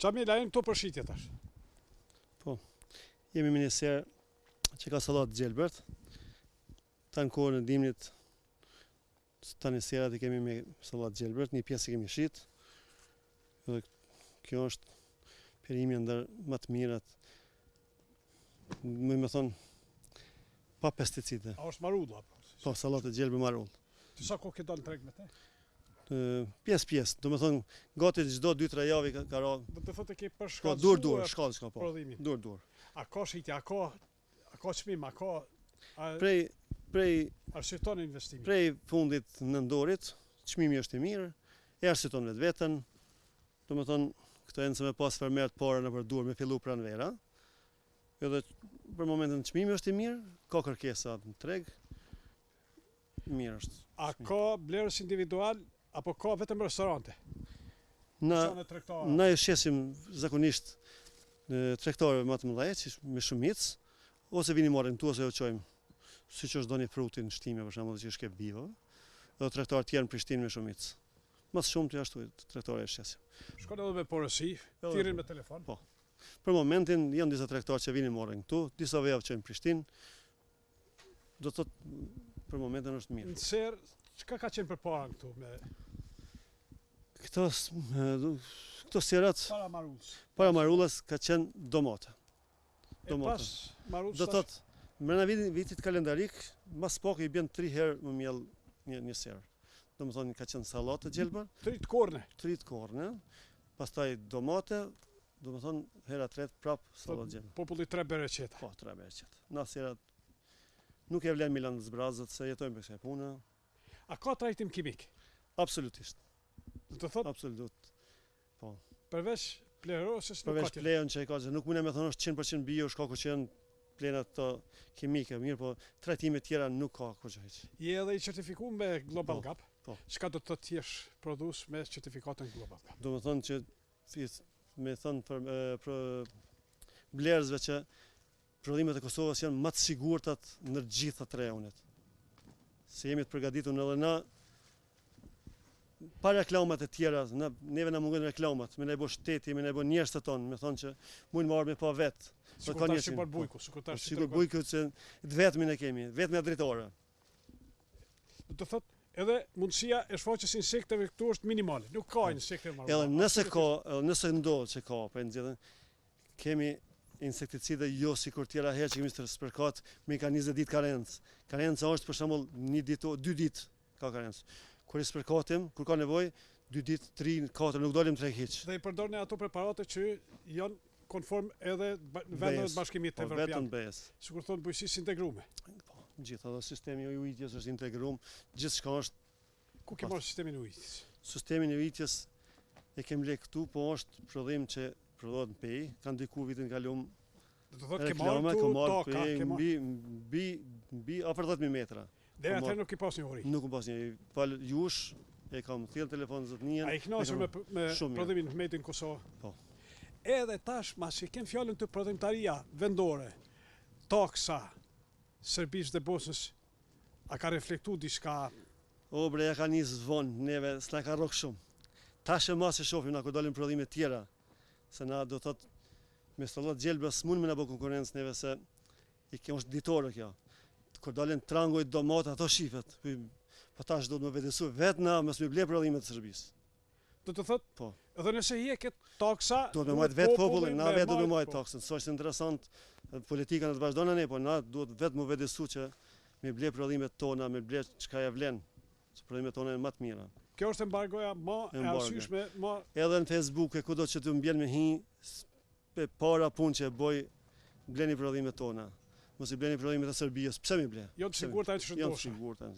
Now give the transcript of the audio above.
Qa mi lajnë këto përshitje tash? Po, jemi me një serë që ka sallatë gjelbërt. Ta në kohën e dimnit, tani serat i kemi me sallatë gjelbërt, një pjesë i kemi shit. Dhe kjo është perimi ndër më të mirat, me thonë, pa pesticide. A është marulla? Po, sallatë gjelbër marull. Ti sa kohë ke dalë në treg me te? Pjesë, do me thonë, gati çdo 2-3 javë ka ra. Do të thotë ke Po, përshkallëzuar dur, shkallë s'ka po. prodhimin. Dur. A ka shitje, a ka çmim, a ka Prej arsyton investimin? Prej fundit nëndorit, çmimi është i mirë, e arsyton vetveten. Do me thonë, këto janë se me pas fermerët para nëpër dur me fillu pranvera. Edhe për momentin çmimi është i mirë, ka kërkesa në treg. Mirë është. A ka blerës individual apo ka vetëm restorante? Na e shesim zakonisht tregtarëve më të mëdhenj me shumicë, ose vini marrin këtu ose jo çojmë. Siç është doni frutin shtime për shembull që është ke bivo, edhe tregtarë tjerë në Prishtinë me shumicë. Më shumë të ashtu tregtarë e shesim. Shkon edhe me porosi, thirrin me telefon. Po. Për momentin janë disa tregtarë që vinin marrin këtu, disa javë çojmë në Prishtinë. Do të thotë për momentin është mirë. Në serë, çka ka qenë përpara këtu me këto serat para marullës ka qenë domate. E pas marullës do thotë mbrana vitit kalendarik, mas pak i bën 3 herë më miell një serë. Do të thonë ka qenë sallatë gjelbër, 3 të korne, pastaj domate, do të thonë hera tretë prap sallatë gjelbër. Populli 3 bereqeta. Po, 3 bereqeta. Na serat nuk e vlen Milan zbrazët se jetojmë për kësaj pune. A ka trajtim kimik? Absolutisht. Do të thotë absolut. Po. Përveç plerosës nuk ka. Përveç plejon që ka, nuk mundem me thonë është 100% bio, shka ku qenë plenat të kimike, mirë, po trajtime tjera nuk ka kur gjë. Je edhe i certifikuar me Global Gap. Po. Çka do të thotë jesh produs me certifikatën Global Gap? Do të thonë që me thonë për blerësve që prodhimet e Kosovës janë më të sigurtat në gjitha tre rajonet. Se jemi të përgatitur edhe na pa reklamat e tjera, neve na mungojnë reklamat, me ne bo shteti, me ne bo njerëzit tonë, me thonë që mund marrë me pa vetë. Sikur tash si për bujku, sikur bujku që të vetmin e kemi, vetmja drejtore. Do të thotë edhe mundësia e shfaqjes insekteve këtu është minimale, nuk ka insekte marrë. Edhe nëse ndodh që ka, po nxjerrën, kemi insekticide jo sikur tjera herë që kemi spërkat me ka 20 ditë karencë. Karenca është për shembull 1 ditë, 2 ditë ka karencë. Kur i spërkatim, kur ka nevojë, 2 ditë, 3, 4 nuk dalim treg hiç. Dhe i përdorni ato preparate që janë konform edhe vendeve të Bashkimit Evropian. Vetëm BE-s. Sikur thonë bujqësisë integrume. Po, gjithë edhe sistemi i ujitjes është integruar, gjithçka është. Ku ke marrë sistemin e ujitjes? Sistemin e ujitjes e kem lek këtu, po është prodhim që prodhohet në pejë, kanë diku vitin kalum. Do të thotë ke marrë toka, mbi afër 10000 metra. Deri atë nuk i pas një uri. Nuk u pas një. Fal jush, e kam thirr telefon zotninjen. A i kënaqur me prodhimin made in Kosovë? Po. Edhe tash, mas që ken fjalën të prodhimtaria vendore, taksa, Serbisë dhe Bosnës, a ka reflektu diçka? O bre, ja ka nis vonë, neve s'na ka rrok shumë. Tash e mas e shohim na ku dalin prodhime tjera, se na do thot me sallat gjelbra s'mund me na bë konkurrencë neve se i kemi është ditore kjo. Kur dalin trangoj domate ato shifet. Po tash do të më vëdësoj vetë na mos më ble prodhimet të Serbisë. Do të thotë? Po. Edhe nëse hiqet taksa, do të marr vetë popullin, na vetë do të marr taksën. Është interesant politika në të vazhdon ne, po na duhet vetë më vëdësoj që me ble prodhimet tona, me ble çka ja vlen. Se prodhimet tona janë më të mira. Kjo është embargoja më e arsyeshme, më edhe në Facebook e kudo që të mbjen me para punë që e boj bleni prodhimet tona. Mos i bleni prodhimet e Serbisë, pse mi ble? Jo të sigurt ai që shëndosh. Jo të sigurt ai.